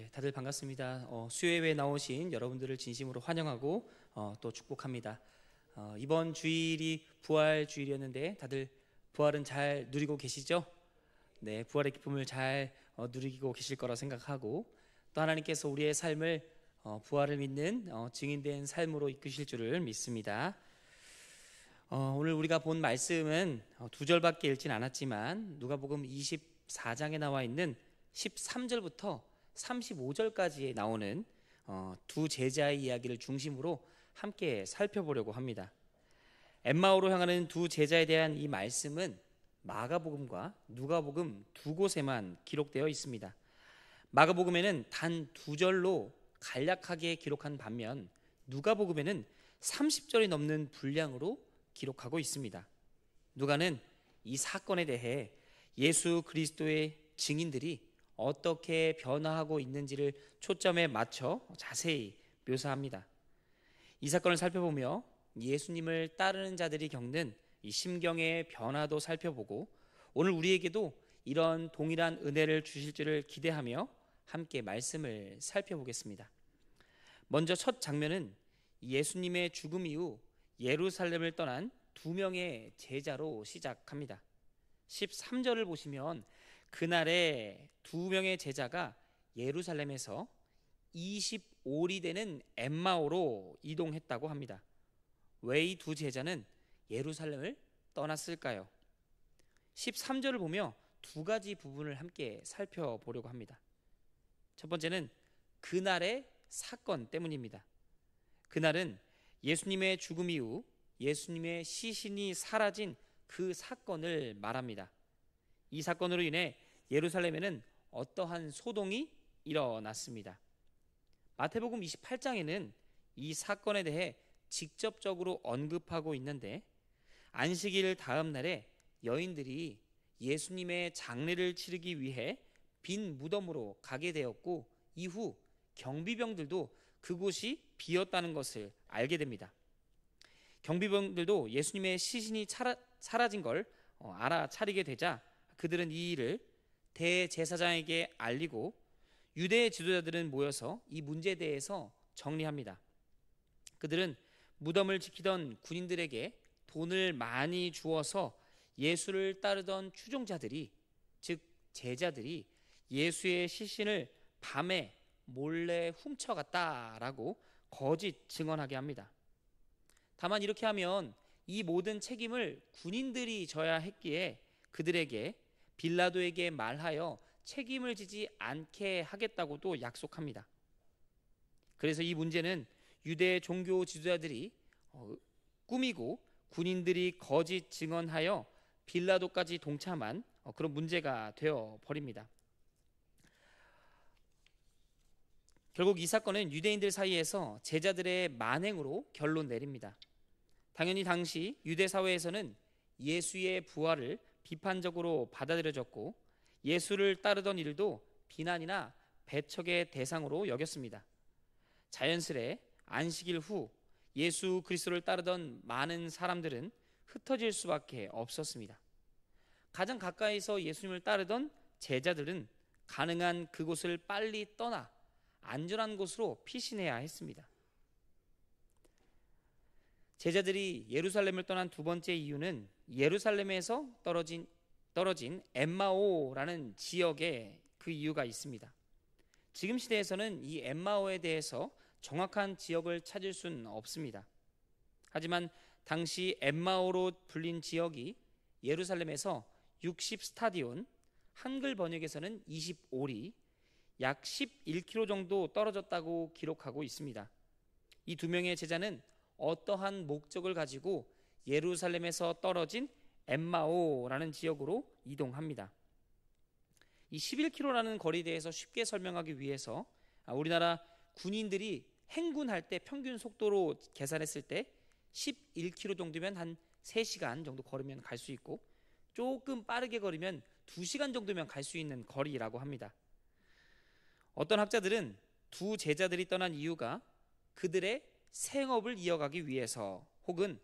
네, 다들 반갑습니다. 수요예배 나오신 여러분들을 진심으로 환영하고 또 축복합니다. 이번 주일이 부활 주일이었는데 다들 부활은 잘 누리고 계시죠? 네, 부활의 기쁨을 잘 누리고 계실 거라 생각하고 또 하나님께서 우리의 삶을 부활을 믿는 증인된 삶으로 이끄실 줄을 믿습니다. 오늘 우리가 본 말씀은 두 절밖에 읽진 않았지만 누가복음 24장에 나와 있는 13절부터 35절까지에 나오는 두 제자의 이야기를 중심으로 함께 살펴보려고 합니다. 엠마오로 향하는 두 제자에 대한 이 말씀은 마가복음과 누가복음 두 곳에만 기록되어 있습니다. 마가복음에는 단 두 절로 간략하게 기록한 반면 누가복음에는 30절이 넘는 분량으로 기록하고 있습니다. 누가는 이 사건에 대해 예수 그리스도의 증인들이 어떻게 변화하고 있는지를 초점에 맞춰 자세히 묘사합니다. 이 사건을 살펴보며 예수님을 따르는 자들이 겪는 이 심경의 변화도 살펴보고 오늘 우리에게도 이런 동일한 은혜를 주실 줄을 기대하며 함께 말씀을 살펴보겠습니다. 먼저 첫 장면은 예수님의 죽음 이후 예루살렘을 떠난 두 명의 제자로 시작합니다. 13절을 보시면 그날에 두 명의 제자가 예루살렘에서 25리 되는 엠마오로 이동했다고 합니다. 왜 이 두 제자는 예루살렘을 떠났을까요? 13절을 보며 두 가지 부분을 함께 살펴보려고 합니다. 첫 번째는 그날의 사건 때문입니다. 그날은 예수님의 죽음 이후 예수님의 시신이 사라진 그 사건을 말합니다. 이 사건으로 인해 예루살렘에는 어떠한 소동이 일어났습니다. 마태복음 28장에는 이 사건에 대해 직접적으로 언급하고 있는데 안식일 다음 날에 여인들이 예수님의 장례를 치르기 위해 빈 무덤으로 가게 되었고 이후 경비병들도 그곳이 비었다는 것을 알게 됩니다. 경비병들도 예수님의 시신이 사라진 걸 알아차리게 되자 그들은 이 일을 대제사장에게 알리고 유대 지도자들은 모여서 이 문제에 대해서 정리합니다. 그들은 무덤을 지키던 군인들에게 돈을 많이 주어서 예수를 따르던 추종자들이, 즉 제자들이 예수의 시신을 밤에 몰래 훔쳐갔다라고 거짓 증언하게 합니다. 다만 이렇게 하면 이 모든 책임을 군인들이 져야 했기에 그들에게 빌라도에게 말하여 책임을 지지 않게 하겠다고도 약속합니다. 그래서 이 문제는 유대 종교 지도자들이 꾸미고 군인들이 거짓 증언하여 빌라도까지 동참한 그런 문제가 되어 버립니다. 결국 이 사건은 유대인들 사이에서 제자들의 만행으로 결론 내립니다. 당연히 당시 유대 사회에서는 예수의 부활을 비판적으로 받아들여졌고 예수를 따르던 일도 비난이나 배척의 대상으로 여겼습니다. 자연스레 안식일 후 예수 그리스도를 따르던 많은 사람들은 흩어질 수밖에 없었습니다. 가장 가까이서 예수님을 따르던 제자들은 가능한 그곳을 빨리 떠나 안전한 곳으로 피신해야 했습니다. 제자들이 예루살렘을 떠난 두 번째 이유는 예루살렘에서 떨어진 엠마오라는 지역에 그 이유가 있습니다. 지금 시대에서는 이 엠마오에 대해서 정확한 지역을 찾을 수는 없습니다. 하지만 당시 엠마오로 불린 지역이 예루살렘에서 60스타디온, 한글 번역에서는 25리, 약 11km 정도 떨어졌다고 기록하고 있습니다. 이 두 명의 제자는 어떠한 목적을 가지고 예루살렘에서 떨어진 엠마오라는 지역으로 이동합니다. 이 11km라는 거리에 대해서 쉽게 설명하기 위해서 우리나라 군인들이 행군할 때 평균 속도로 계산했을 때 11km 정도면 한 3시간 정도 걸으면 갈 수 있고 조금 빠르게 걸으면 2시간 정도면 갈 수 있는 거리라고 합니다. 어떤 학자들은 두 제자들이 떠난 이유가 그들의 생업을 이어가기 위해서 혹은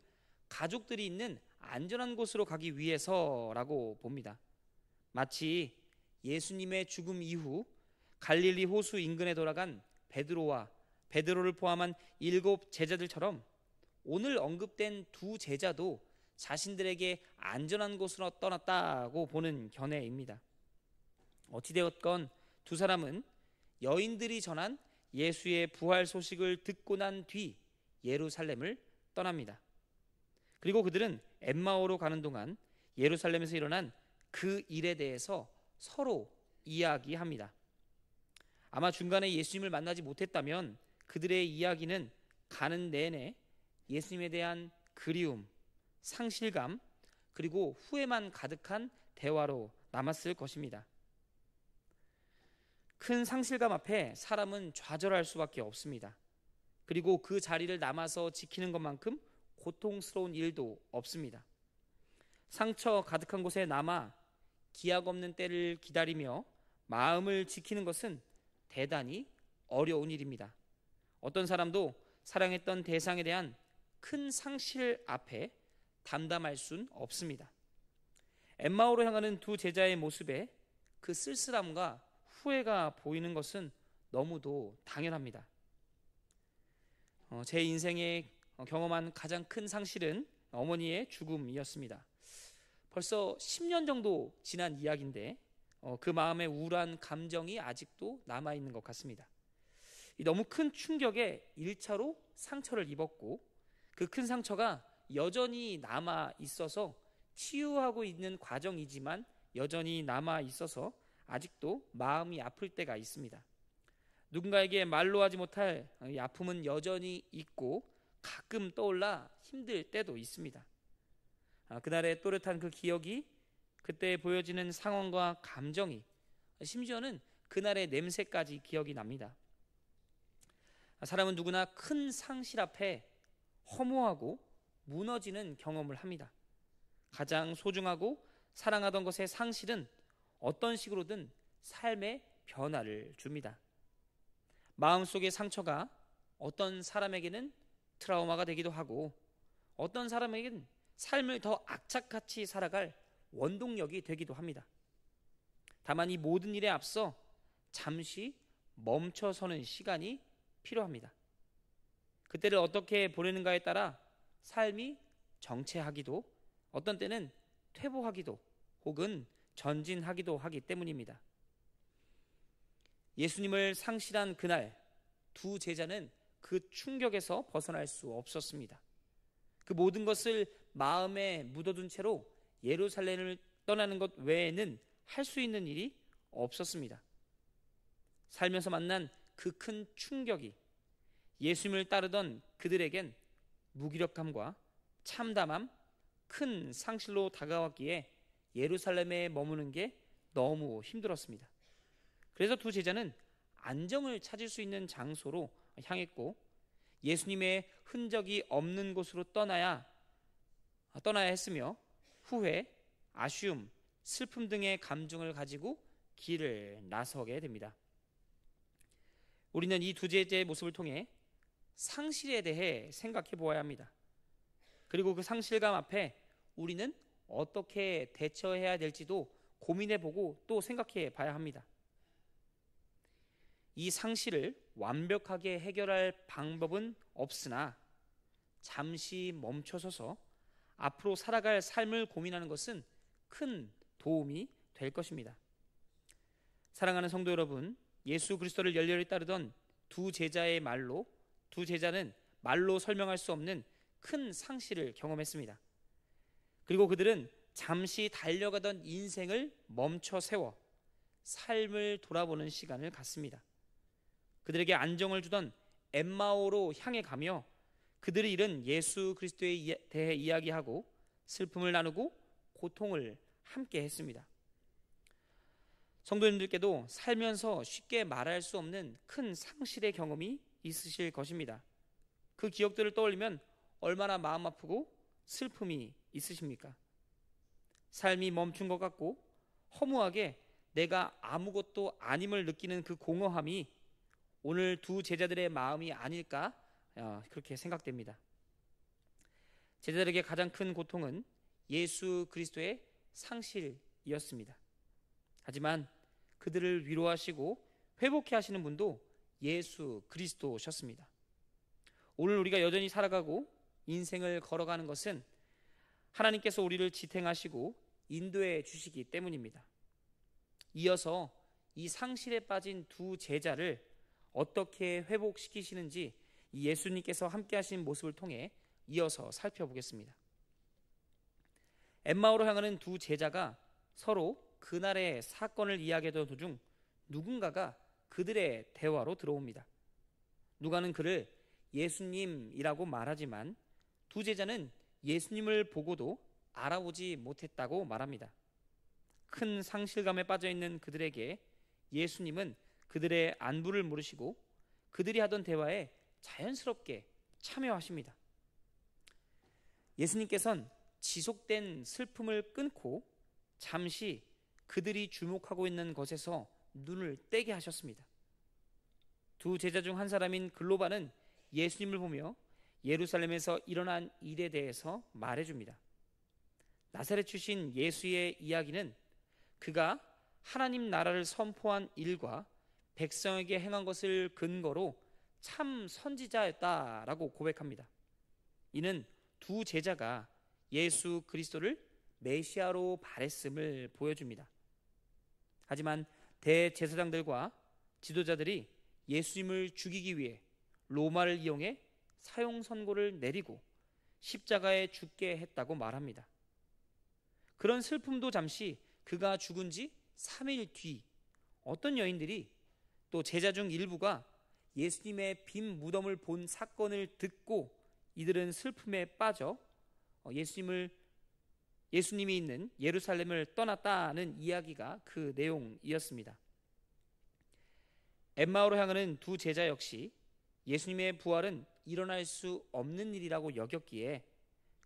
가족들이 있는 안전한 곳으로 가기 위해서라고 봅니다. 마치 예수님의 죽음 이후 갈릴리 호수 인근에 돌아간 베드로를 포함한 7 제자들처럼 오늘 언급된 두 제자도 자신들에게 안전한 곳으로 떠났다고 보는 견해입니다. 어찌되었건 두 사람은 여인들이 전한 예수의 부활 소식을 듣고 난 뒤 예루살렘을 떠납니다. 그리고 그들은 엠마오로 가는 동안 예루살렘에서 일어난 그 일에 대해서 서로 이야기합니다. 아마 중간에 예수님을 만나지 못했다면 그들의 이야기는 가는 내내 예수님에 대한 그리움, 상실감, 그리고 후회만 가득한 대화로 남았을 것입니다. 큰 상실감 앞에 사람은 좌절할 수밖에 없습니다. 그리고 그 자리를 남아서 지키는 것만큼 고통스러운 일도 없습니다. 상처 가득한 곳에 남아 기약 없는 때를 기다리며 마음을 지키는 것은 대단히 어려운 일입니다. 어떤 사람도 사랑했던 대상에 대한 큰 상실 앞에 담담할 순 없습니다. 엠마오로 향하는 두 제자의 모습에 그 쓸쓸함과 후회가 보이는 것은 너무도 당연합니다. 제 인생에 경험한 가장 큰 상실은 어머니의 죽음이었습니다. 벌써 10년 정도 지난 이야기인데 그 마음의 우울한 감정이 아직도 남아있는 것 같습니다. 너무 큰 충격에 1차로 상처를 입었고 그 큰 상처가 여전히 남아 있어서 치유하고 있는 과정이지만 여전히 남아 있어서 아직도 마음이 아플 때가 있습니다. 누군가에게 말로 하지 못할 이 아픔은 여전히 있고 가끔 떠올라 힘들 때도 있습니다. 그날의 또렷한 그 기억이, 그때 보여지는 상황과 감정이, 심지어는 그날의 냄새까지 기억이 납니다. 사람은 누구나 큰 상실 앞에 허무하고 무너지는 경험을 합니다. 가장 소중하고 사랑하던 것의 상실은 어떤 식으로든 삶의 변화를 줍니다. 마음속의 상처가 어떤 사람에게는 트라우마가 되기도 하고 어떤 사람에게는 삶을 더 악착같이 살아갈 원동력이 되기도 합니다. 다만 이 모든 일에 앞서 잠시 멈춰서는 시간이 필요합니다. 그때를 어떻게 보내는가에 따라 삶이 정체하기도, 어떤 때는 퇴보하기도 혹은 전진하기도 하기 때문입니다. 예수님을 상실한 그날 두 제자는 그 충격에서 벗어날 수 없었습니다. 그 모든 것을 마음에 묻어둔 채로 예루살렘을 떠나는 것 외에는 할 수 있는 일이 없었습니다. 살면서 만난 그 큰 충격이 예수님을 따르던 그들에겐 무기력함과 참담함, 큰 상실로 다가왔기에 예루살렘에 머무는 게 너무 힘들었습니다. 그래서 두 제자는 안정을 찾을 수 있는 장소로 향했고 예수님의 흔적이 없는 곳으로 떠나야 했으며 후회, 아쉬움, 슬픔 등의 감정을 가지고 길을 나서게 됩니다. 우리는 이 두 제자의 모습을 통해 상실에 대해 생각해 보아야 합니다. 그리고 그 상실감 앞에 우리는 어떻게 대처해야 될지도 고민해 보고 또 생각해 봐야 합니다. 이 상실을 완벽하게 해결할 방법은 없으나 잠시 멈춰서서 앞으로 살아갈 삶을 고민하는 것은 큰 도움이 될 것입니다. 사랑하는 성도 여러분, 예수 그리스도를 열렬히 따르던 두 제자의 두 제자는 말로 설명할 수 없는 큰 상실을 경험했습니다. 그리고 그들은 잠시 달려가던 인생을 멈춰 세워 삶을 돌아보는 시간을 갖습니다. 그들에게 안정을 주던 엠마오로 향해 가며 그들이 잃은 예수 그리스도에 대해 이야기하고 슬픔을 나누고 고통을 함께 했습니다. 성도님들께도 살면서 쉽게 말할 수 없는 큰 상실의 경험이 있으실 것입니다. 그 기억들을 떠올리면 얼마나 마음 아프고 슬픔이 있으십니까? 삶이 멈춘 것 같고 허무하게 내가 아무것도 아님을 느끼는 그 공허함이 오늘 두 제자들의 마음이 아닐까 그렇게 생각됩니다. 제자들에게 가장 큰 고통은 예수 그리스도의 상실이었습니다. 하지만 그들을 위로하시고 회복케 하시는 분도 예수 그리스도셨습니다. 오늘 우리가 여전히 살아가고 인생을 걸어가는 것은 하나님께서 우리를 지탱하시고 인도해 주시기 때문입니다. 이어서 이 상실에 빠진 두 제자를 어떻게 회복시키시는지 이 예수님께서 함께 하신 모습을 통해 이어서 살펴보겠습니다. 엠마오로 향하는 두 제자가 서로 그날의 사건을 이야기하던 도중 누군가가 그들의 대화로 들어옵니다. 누가는 그를 예수님이라고 말하지만 두 제자는 예수님을 보고도 알아보지 못했다고 말합니다. 큰 상실감에 빠져있는 그들에게 예수님은 그들의 안부를 물으시고 그들이 하던 대화에 자연스럽게 참여하십니다. 예수님께서는 지속된 슬픔을 끊고 잠시 그들이 주목하고 있는 것에서 눈을 떼게 하셨습니다. 두 제자 중 한 사람인 글로바는 예수님을 보며 예루살렘에서 일어난 일에 대해서 말해줍니다. 나사렛 출신 예수의 이야기는 그가 하나님 나라를 선포한 일과 백성에게 행한 것을 근거로 참 선지자였다라고 고백합니다. 이는 두 제자가 예수 그리스도를 메시아로 바랬음을 보여줍니다. 하지만 대제사장들과 지도자들이 예수님을 죽이기 위해 로마를 이용해 사형 선고를 내리고 십자가에 죽게 했다고 말합니다. 그런 슬픔도 잠시 그가 죽은 지 3일 뒤 어떤 여인들이 또 제자 중 일부가 예수님의 빈 무덤을 본 사건을 듣고 이들은 슬픔에 빠져 예수님이 있는 예루살렘을 떠났다는 이야기가 그 내용이었습니다. 엠마오로 향하는 두 제자 역시 예수님의 부활은 일어날 수 없는 일이라고 여겼기에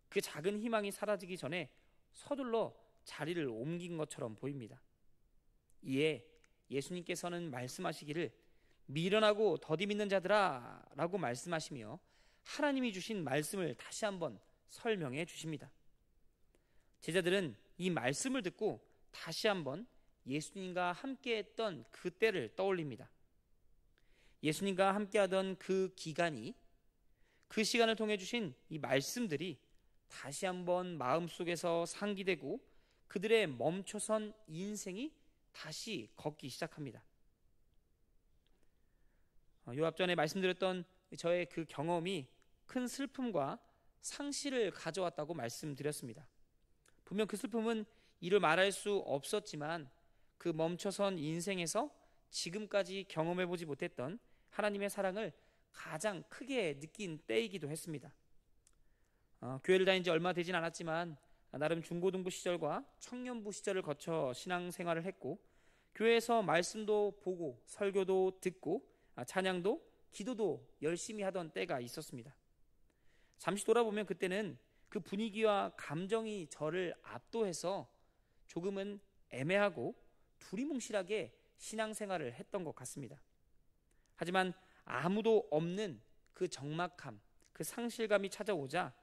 그 작은 희망이 사라지기 전에 서둘러 자리를 옮긴 것처럼 보입니다. 이에 예수님께서는 말씀하시기를 미련하고 더디 믿는 자들아 라고 말씀하시며 하나님이 주신 말씀을 다시 한번 설명해 주십니다. 제자들은 이 말씀을 듣고 다시 한번 예수님과 함께했던 그때를 떠올립니다. 예수님과 함께하던 그 기간이 그 시간을 통해 주신 이 말씀들이 다시 한번 마음속에서 상기되고 그들의 멈춰선 인생이 다시 걷기 시작합니다. 요 앞전에 말씀드렸던 저의 그 경험이 큰 슬픔과 상실을 가져왔다고 말씀드렸습니다. 분명 그 슬픔은 이를 말할 수 없었지만 그 멈춰선 인생에서 지금까지 경험해보지 못했던 하나님의 사랑을 가장 크게 느낀 때이기도 했습니다. 교회를 다닌 지 얼마 되진 않았지만 나름 중고등부 시절과 청년부 시절을 거쳐 신앙생활을 했고 교회에서 말씀도 보고 설교도 듣고 찬양도 기도도 열심히 하던 때가 있었습니다. 잠시 돌아보면 그때는 그 분위기와 감정이 저를 압도해서 조금은 애매하고 두리뭉실하게 신앙생활을 했던 것 같습니다. 하지만 아무도 없는 그 적막함, 그 상실감이 찾아오자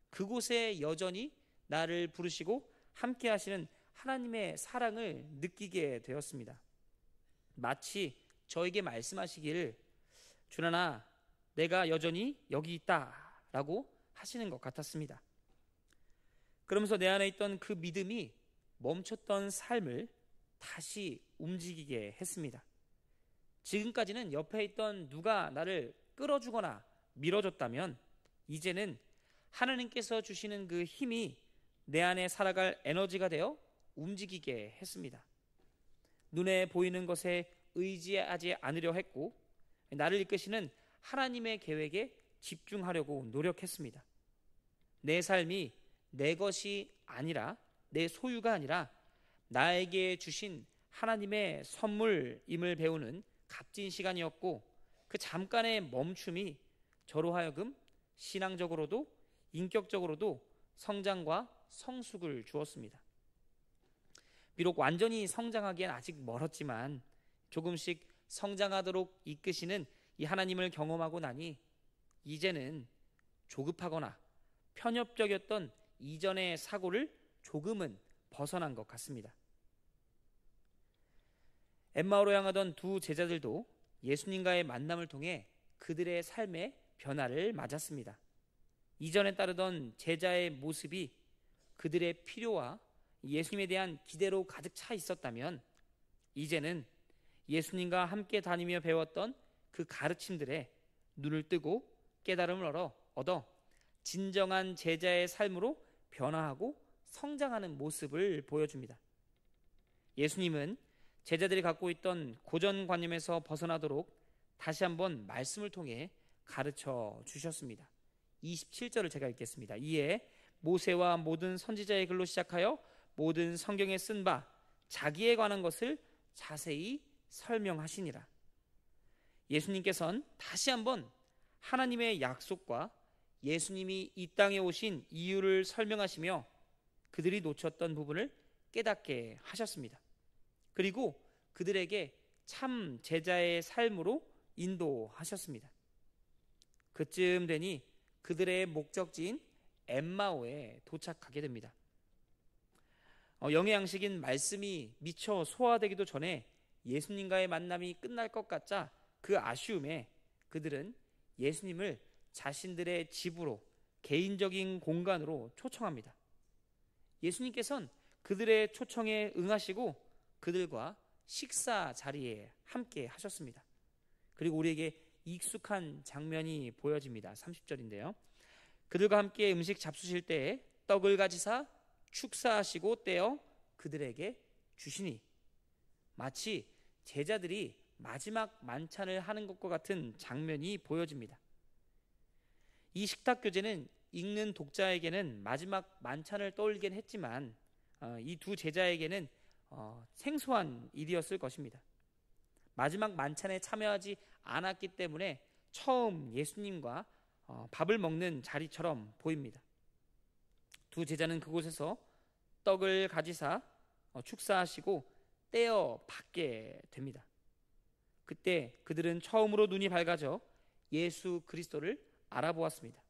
그곳에 여전히 나를 부르시고 함께 하시는 하나님의 사랑을 느끼게 되었습니다. 마치 저에게 말씀하시기를 주나나 내가 여전히 여기 있다 라고 하시는 것 같았습니다. 그러면서 내 안에 있던 그 믿음이 멈췄던 삶을 다시 움직이게 했습니다. 지금까지는 옆에 있던 누가 나를 끌어주거나 밀어줬다면 이제는 하나님께서 주시는 그 힘이 내 안에 살아갈 에너지가 되어 움직이게 했습니다. 눈에 보이는 것에 의지하지 않으려 했고 나를 이끄시는 하나님의 계획에 집중하려고 노력했습니다. 내 삶이 내 것이 아니라 내 소유가 아니라 나에게 주신 하나님의 선물임을 배우는 값진 시간이었고 그 잠깐의 멈춤이 저로 하여금 신앙적으로도 인격적으로도 성장과 성숙을 주었습니다. 비록 완전히 성장하기엔 아직 멀었지만 조금씩 성장하도록 이끄시는 이 하나님을 경험하고 나니 이제는 조급하거나 편협적이었던 이전의 사고를 조금은 벗어난 것 같습니다. 엠마오로 향하던 두 제자들도 예수님과의 만남을 통해 그들의 삶의 변화를 맞았습니다. 이전에 따르던 제자의 모습이 그들의 필요와 예수님에 대한 기대로 가득 차 있었다면, 이제는 예수님과 함께 다니며 배웠던 그 가르침들에 눈을 뜨고 깨달음을 얻어 진정한 제자의 삶으로 변화하고 성장하는 모습을 보여줍니다. 예수님은 제자들이 갖고 있던 고정관념에서 벗어나도록 다시 한번 말씀을 통해 가르쳐 주셨습니다. 27절을 제가 읽겠습니다. 이에 모세와 모든 선지자의 글로 시작하여 모든 성경에 쓴 바 자기에 관한 것을 자세히 설명하시니라. 예수님께서는 다시 한번 하나님의 약속과 예수님이 이 땅에 오신 이유를 설명하시며 그들이 놓쳤던 부분을 깨닫게 하셨습니다. 그리고 그들에게 참 제자의 삶으로 인도하셨습니다. 그쯤 되니 그들의 목적지인 엠마오에 도착하게 됩니다. 영의 양식인 말씀이 미처 소화되기도 전에 예수님과의 만남이 끝날 것 같자 그 아쉬움에 그들은 예수님을 자신들의 집으로, 개인적인 공간으로 초청합니다. 예수님께서는 그들의 초청에 응하시고 그들과 식사 자리에 함께 하셨습니다. 그리고 우리에게 익숙한 장면이 보여집니다. 30절인데요. 그들과 함께 음식 잡수실 때에 떡을 가지사 축사하시고 떼어 그들에게 주시니, 마치 제자들이 마지막 만찬을 하는 것과 같은 장면이 보여집니다. 이 식탁 교제는 읽는 독자에게는 마지막 만찬을 떠올리긴 했지만 이 두 제자에게는 생소한 일이었을 것입니다. 마지막 만찬에 참여하지 않았기 때문에 처음 예수님과 밥을 먹는 자리처럼 보입니다. 두 제자는 그곳에서 떡을 가지사 축사하시고 떼어 받게 됩니다. 그때 그들은 처음으로 눈이 밝아져 예수 그리스도를 알아보았습니다.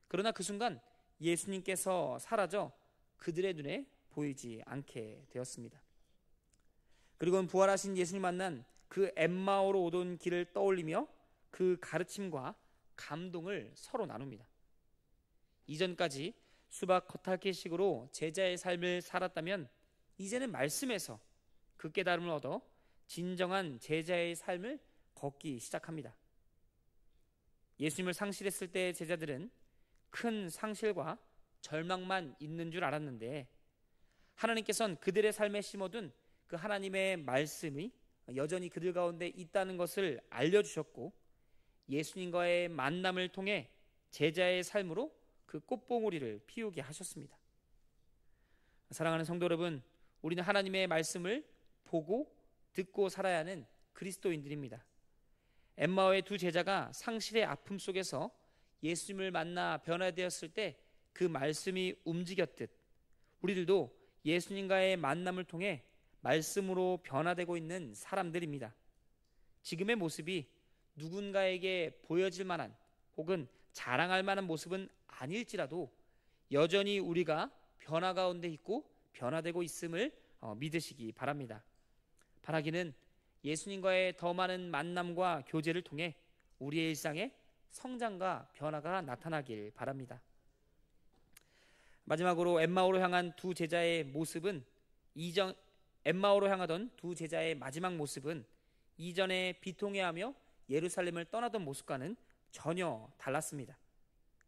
그러나 그 순간 예수님께서 사라져 그들의 눈에 보이지 않게 되었습니다. 그리고는 부활하신 예수님 만난 그 엠마오로 오던 길을 떠올리며 그 가르침과 감동을 서로 나눕니다. 이전까지 수박 겉핥기식으로 제자의 삶을 살았다면 이제는 말씀에서 그 깨달음을 얻어 진정한 제자의 삶을 걷기 시작합니다. 예수님을 상실했을 때 제자들은 큰 상실과 절망만 있는 줄 알았는데, 하나님께서는 그들의 삶에 심어둔 그 하나님의 말씀이 여전히 그들 가운데 있다는 것을 알려주셨고, 예수님과의 만남을 통해 제자의 삶으로 그 꽃봉오리를 피우게 하셨습니다. 사랑하는 성도 여러분, 우리는 하나님의 말씀을 보고 듣고 살아야 하는 그리스도인들입니다. 엠마오의 두 제자가 상실의 아픔 속에서 예수님을 만나 변화되었을 때 그 말씀이 움직였듯 우리들도 예수님과의 만남을 통해 말씀으로 변화되고 있는 사람들입니다. 지금의 모습이 누군가에게 보여질 만한 혹은 자랑할 만한 모습은 아닐지라도 여전히 우리가 변화 가운데 있고 변화되고 있음을 믿으시기 바랍니다. 바라기는 예수님과의 더 많은 만남과 교제를 통해 우리의 일상에 성장과 변화가 나타나길 바랍니다. 마지막으로 엠마오로 향한 두 제자의 모습은 엠마오로 향하던 두 제자의 마지막 모습은 이전에 비통해하며 예루살렘을 떠나던 모습과는 전혀 달랐습니다.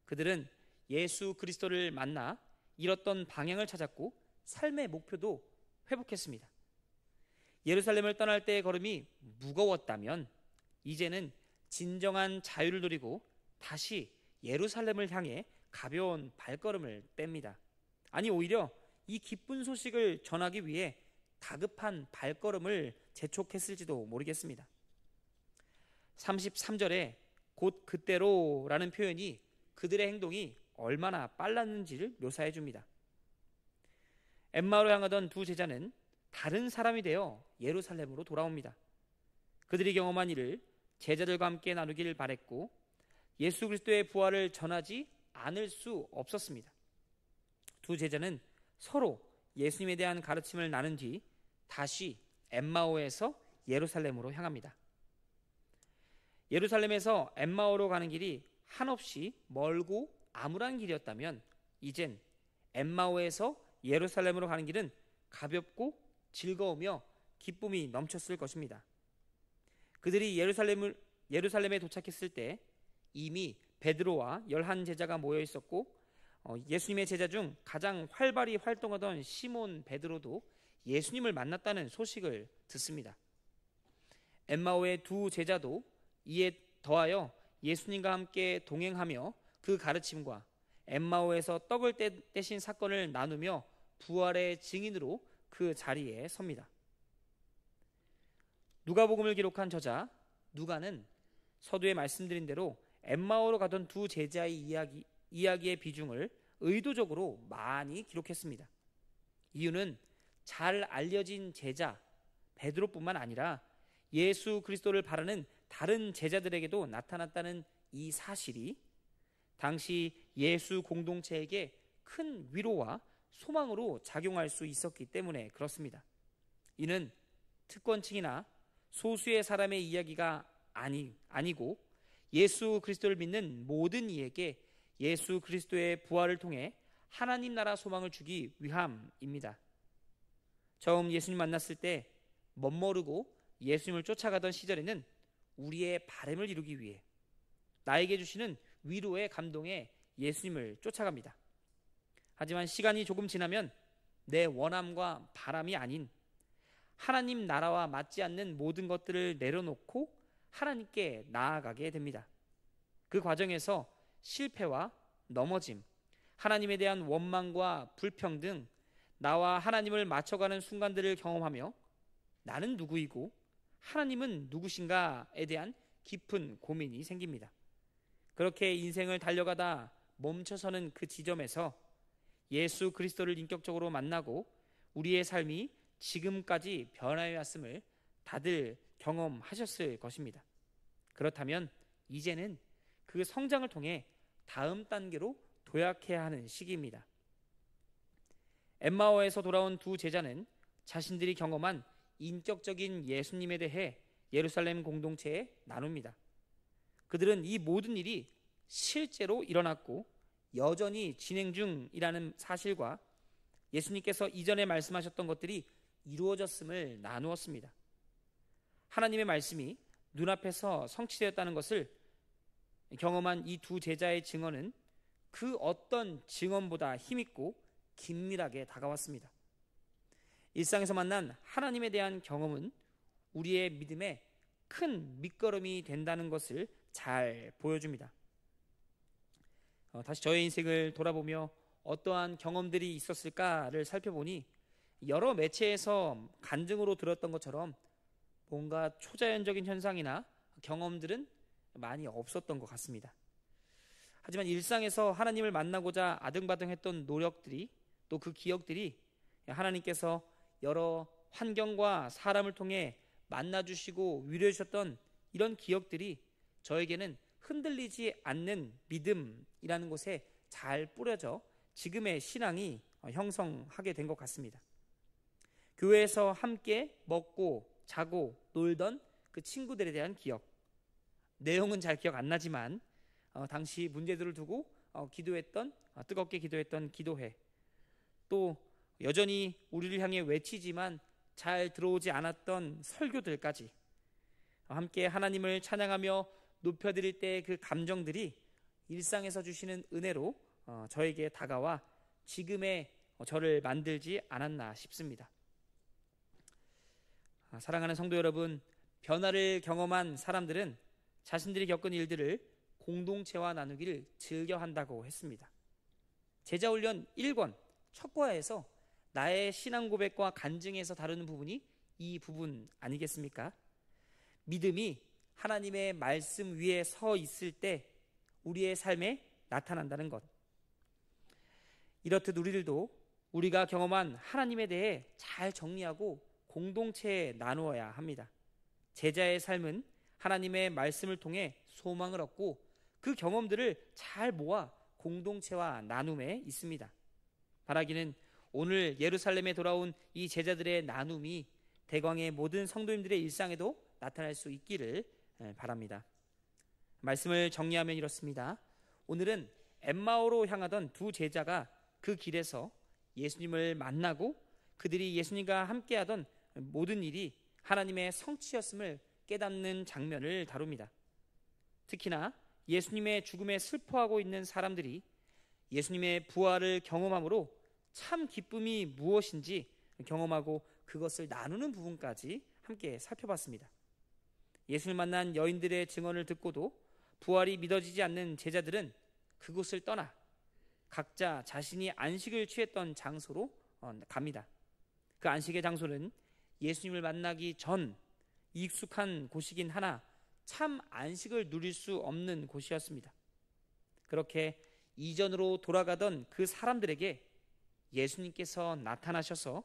그들은 예수 그리스도를 만나 잃었던 방향을 찾았고 삶의 목표도 회복했습니다. 예루살렘을 떠날 때의 걸음이 무거웠다면 이제는 진정한 자유를 누리고 다시 예루살렘을 향해 가벼운 발걸음을 뗍니다. 아니, 오히려 이 기쁜 소식을 전하기 위해 다급한 발걸음을 재촉했을지도 모르겠습니다. 33절에 곧 그때로라는 표현이 그들의 행동이 얼마나 빨랐는지를 묘사해 줍니다. 엠마오로 향하던 두 제자는 다른 사람이 되어 예루살렘으로 돌아옵니다. 그들이 경험한 일을 제자들과 함께 나누길 바랬고 예수 그리스도의 부활을 전하지 않을 수 없었습니다. 두 제자는 서로 예수님에 대한 가르침을 나눈 뒤 다시 엠마오에서 예루살렘으로 향합니다. 예루살렘에서 엠마오로 가는 길이 한없이 멀고 암울한 길이었다면 이젠 엠마오에서 예루살렘으로 가는 길은 가볍고 즐거우며 기쁨이 넘쳤을 것입니다. 그들이 예루살렘에 도착했을 때 이미 베드로와 11 제자가 모여 있었고 예수님의 제자 중 가장 활발히 활동하던 시몬 베드로도 예수님을 만났다는 소식을 듣습니다. 엠마오의 두 제자도 이에 더하여 예수님과 함께 동행하며 그 가르침과 엠마오에서 떡을 떼신 사건을 나누며 부활의 증인으로 그 자리에 섭니다. 누가복음을 기록한 저자 누가는 서두에 말씀드린 대로 엠마오로 가던 두 제자의 이야기의 비중을 의도적으로 많이 기록했습니다. 이유는 잘 알려진 제자 베드로뿐만 아니라 예수 그리스도를 바라는 다른 제자들에게도 나타났다는 이 사실이 당시 예수 공동체에게 큰 위로와 소망으로 작용할 수 있었기 때문에 그렇습니다. 이는 특권층이나 소수의 사람의 이야기가 아니고 예수 그리스도를 믿는 모든 이에게 예수 그리스도의 부활을 통해 하나님 나라 소망을 주기 위함입니다. 처음 예수님 만났을 때 멋모르고 예수님을 쫓아가던 시절에는 우리의 바람을 이루기 위해 나에게 주시는 위로의 감동에 예수님을 쫓아갑니다. 하지만 시간이 조금 지나면 내 원함과 바람이 아닌 하나님 나라와 맞지 않는 모든 것들을 내려놓고 하나님께 나아가게 됩니다. 그 과정에서 실패와 넘어짐, 하나님에 대한 원망과 불평등, 나와 하나님을 맞춰가는 순간들을 경험하며 나는 누구이고 하나님은 누구신가에 대한 깊은 고민이 생깁니다. 그렇게 인생을 달려가다 멈춰서는 그 지점에서 예수 그리스도를 인격적으로 만나고 우리의 삶이 지금까지 변화해 왔음을 다들 경험하셨을 것입니다. 그렇다면 이제는 그 성장을 통해 다음 단계로 도약해야 하는 시기입니다. 엠마오에서 돌아온 두 제자는 자신들이 경험한 인격적인 예수님에 대해 예루살렘 공동체에 나눕니다. 그들은 이 모든 일이 실제로 일어났고 여전히 진행 중이라는 사실과 예수님께서 이전에 말씀하셨던 것들이 이루어졌음을 나누었습니다. 하나님의 말씀이 눈앞에서 성취되었다는 것을 경험한 이 두 제자의 증언은 그 어떤 증언보다 힘있고 긴밀하게 다가왔습니다. 일상에서 만난 하나님에 대한 경험은 우리의 믿음에 큰 밑거름이 된다는 것을 잘 보여줍니다. 다시 저의 인생을 돌아보며 어떠한 경험들이 있었을까를 살펴보니 여러 매체에서 간증으로 들었던 것처럼 뭔가 초자연적인 현상이나 경험들은 많이 없었던 것 같습니다. 하지만 일상에서 하나님을 만나고자 아등바등했던 노력들이 또 그 기억들이 하나님께서 여러 환경과 사람을 통해 만나주시고 위로해 주셨던 이런 기억들이 저에게는 흔들리지 않는 믿음이라는 곳에 잘 뿌려져 지금의 신앙이 형성하게 된 것 같습니다. 교회에서 함께 먹고 자고 놀던 그 친구들에 대한 기억, 내용은 잘 기억 안 나지만 당시 문제들을 두고 뜨겁게 기도했던 기도회, 또 여전히 우리를 향해 외치지만 잘 들어오지 않았던 설교들까지 함께 하나님을 찬양하며 높여드릴 때 그 감정들이 일상에서 주시는 은혜로 저에게 다가와 지금의 저를 만들지 않았나 싶습니다. 사랑하는 성도 여러분, 변화를 경험한 사람들은 자신들이 겪은 일들을 공동체와 나누기를 즐겨한다고 했습니다. 제자훈련 1권 첫 과에서 나의 신앙 고백과 간증에서 다루는 부분이 이 부분 아니겠습니까? 믿음이 하나님의 말씀 위에 서 있을 때 우리의 삶에 나타난다는 것. 이렇듯 우리들도 우리가 경험한 하나님에 대해 잘 정리하고 공동체에 나누어야 합니다. 제자의 삶은 하나님의 말씀을 통해 소망을 얻고 그 경험들을 잘 모아 공동체와 나눔에 있습니다. 바라기는 오늘 예루살렘에 돌아온 이 제자들의 나눔이 대광의 모든 성도님들의 일상에도 나타날 수 있기를 바랍니다. 말씀을 정리하면 이렇습니다. 오늘은 엠마오로 향하던 두 제자가 그 길에서 예수님을 만나고 그들이 예수님과 함께하던 모든 일이 하나님의 성취였음을 깨닫는 장면을 다룹니다. 특히나 예수님의 죽음에 슬퍼하고 있는 사람들이 예수님의 부활을 경험함으로 참 기쁨이 무엇인지 경험하고 그것을 나누는 부분까지 함께 살펴봤습니다. 예수를 만난 여인들의 증언을 듣고도 부활이 믿어지지 않는 제자들은 그곳을 떠나 각자 자신이 안식을 취했던 장소로 갑니다. 그 안식의 장소는 예수님을 만나기 전 익숙한 곳이긴 하나 참 안식을 누릴 수 없는 곳이었습니다. 그렇게 이전으로 돌아가던 그 사람들에게 예수님께서 나타나셔서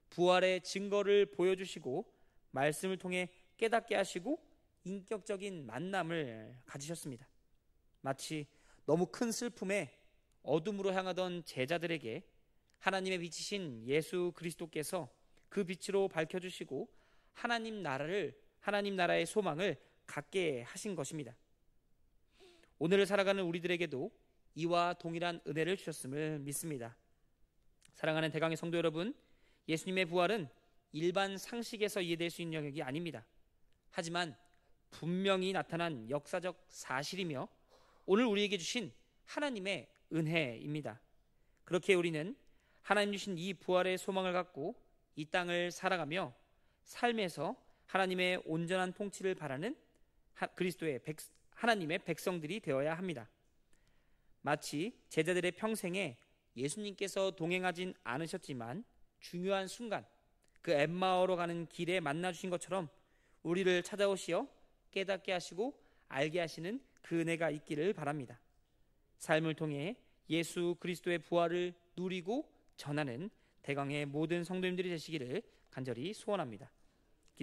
부활의 증거를 보여주시고 말씀을 통해 깨닫게 하시고 인격적인 만남을 가지셨습니다. 마치 너무 큰 슬픔에 어둠으로 향하던 제자들에게 하나님의 빛이신 예수 그리스도께서 그 빛으로 밝혀주시고 하나님 나라의 소망을 갖게 하신 것입니다. 오늘을 살아가는 우리들에게도 이와 동일한 은혜를 주셨음을 믿습니다. 사랑하는 대강의 성도 여러분, 예수님의 부활은 일반 상식에서 이해될 수 있는 영역이 아닙니다. 하지만 분명히 나타난 역사적 사실이며 오늘 우리에게 주신 하나님의 은혜입니다. 그렇게 우리는 하나님 주신 이 부활의 소망을 갖고 이 땅을 살아가며 삶에서 하나님의 온전한 통치를 바라는 하나님의 백성들이 되어야 합니다. 마치 제자들의 평생에 예수님께서 동행하진 않으셨지만 중요한 순간 그 엠마오로 가는 길에 만나 주신 것처럼 우리를 찾아오시어 깨닫게 하시고 알게 하시는 그 은혜가 있기를 바랍니다. 삶을 통해 예수 그리스도의 부활을 누리고 전하는 대강의 모든 성도님들이 되시기를 간절히 소원합니다.